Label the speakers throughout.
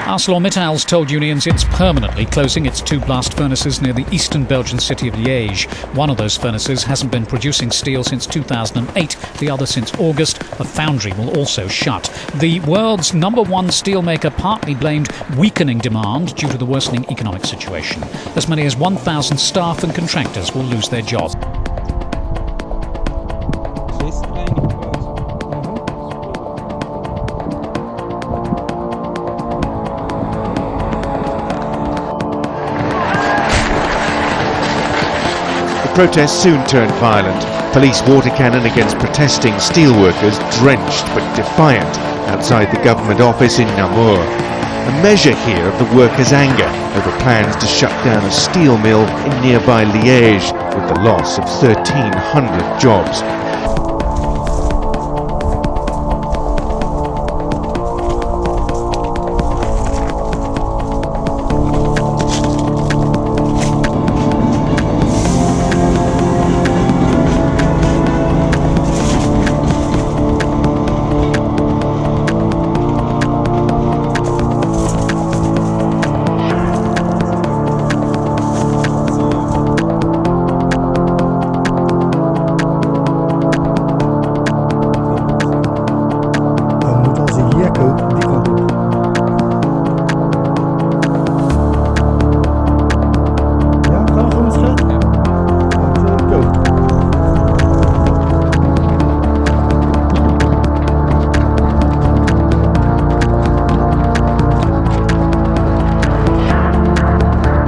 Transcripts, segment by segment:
Speaker 1: ArcelorMittal's told unions it's permanently closing its 2 blast furnaces near the eastern Belgian city of Liège. One of those furnaces hasn't been producing steel since 2008, the other since August. A foundry will also shut. The world's #1 steelmaker partly blamed weakening demand due to the worsening economic situation. As many as 1,000 staff and contractors will lose their jobs.
Speaker 2: The protests soon turned violent. Police water cannon against protesting steelworkers, drenched but defiant, outside the government office in Namur. A measure here of the workers' anger over plans to shut down a steel mill in nearby Liège, with the loss of 1,300 jobs.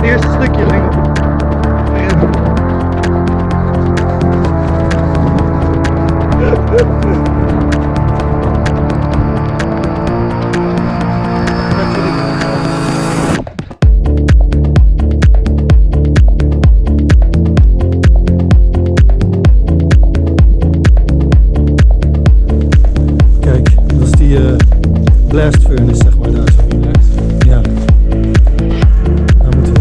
Speaker 3: Eerste stukje links.
Speaker 4: Kijk, dat is die blast furnace, zeg maar, daar zo. Ja. Daar moeten we.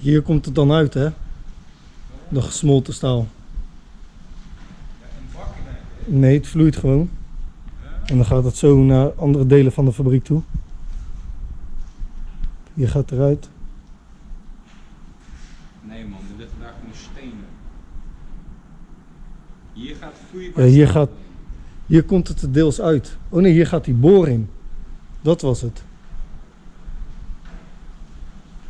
Speaker 4: hier komt het dan uit, hè? De gesmolten staal. Nee, het vloeit gewoon. En dan gaat het zo naar andere delen van de fabriek toe. Hier gaat het eruit.
Speaker 3: Nee man, er liggen daar gewoon stenen. Hier gaat
Speaker 4: Ja, hier komt het er deels uit. Oh nee, hier gaat die boor in. Dat was het.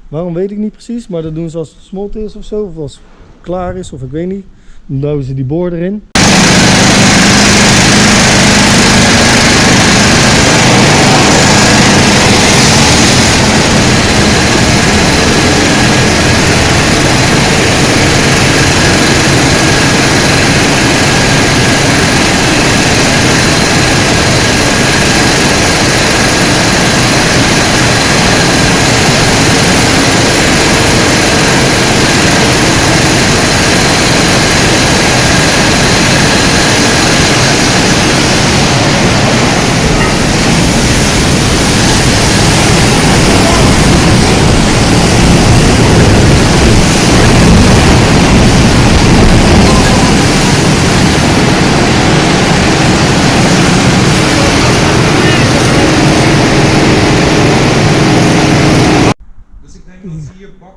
Speaker 4: Waarom weet ik niet precies, maar dat doen ze als het gesmolten is of zo. Of als het klaar is, of ik weet niet. Dan duwen ze die boor erin.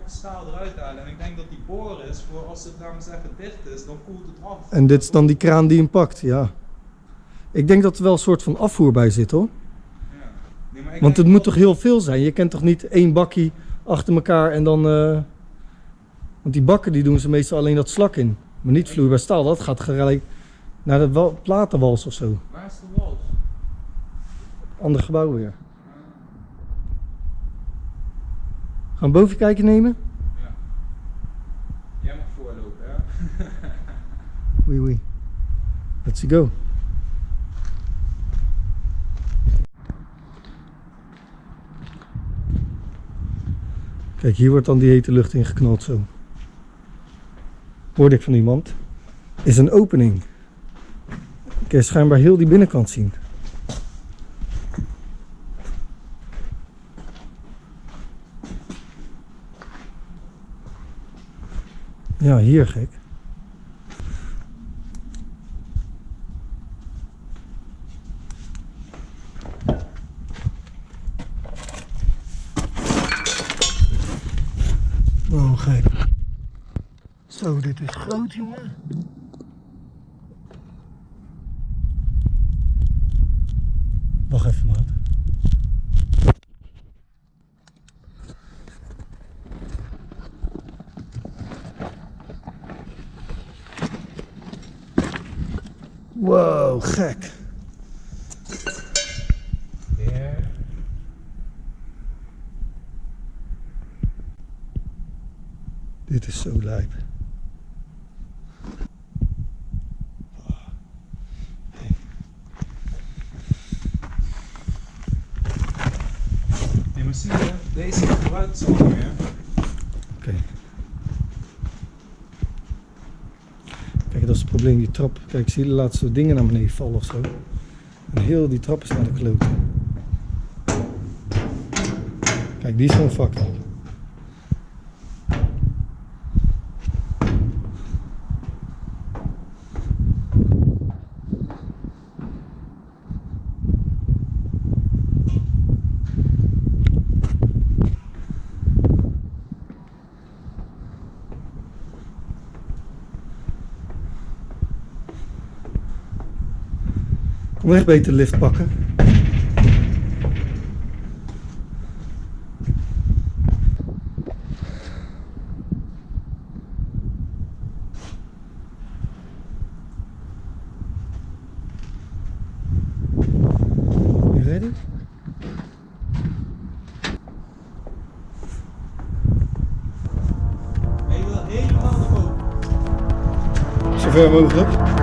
Speaker 3: Staal eruit halen en ik denk dat die boor is voor als het namens zeggen dicht is, dan koelt het af.
Speaker 4: En dit is dan die kraan die hem pakt, ja. Ik denk dat er wel een soort van afvoer bij zit, hoor.
Speaker 3: Ja. Nee, maar
Speaker 4: want het moet toch heel veel zijn? Je kent toch niet één bakkie achter elkaar en dan... Want die bakken die doen ze meestal alleen dat slak in. Maar niet vloeibaar staal, dat gaat gelijk naar de platenwals of zo.
Speaker 3: Waar is de wals?
Speaker 4: Ander gebouw weer. Gaan we boven kijken nemen?
Speaker 3: Ja. Jij mag voorlopen, ja?
Speaker 4: Oei oei. Let's go. Kijk, hier wordt dan die hete lucht ingeknald zo. Hoorde ik van iemand. Is een opening. Ik kan schijnbaar heel die binnenkant zien. Ja, hier gek. Wow, gek. Zo, dit is groot, jongen. Wacht even, maat. Wow, gek.
Speaker 3: Ja.
Speaker 4: Dit is zo lijp.
Speaker 3: Nee, maar zie je, deze gebruikt ze al niet meer.
Speaker 4: Oké. Kijk, dat is het probleem, die trap. Kijk, zie je de laatste dingen naar beneden vallen of zo. En heel die trap is naar de klote. Kijk, die is gewoon fucked up. Kom echt beter de lift pakken. You ready?
Speaker 3: Hij wil helemaal naar boven.
Speaker 4: Zo ver mogelijk.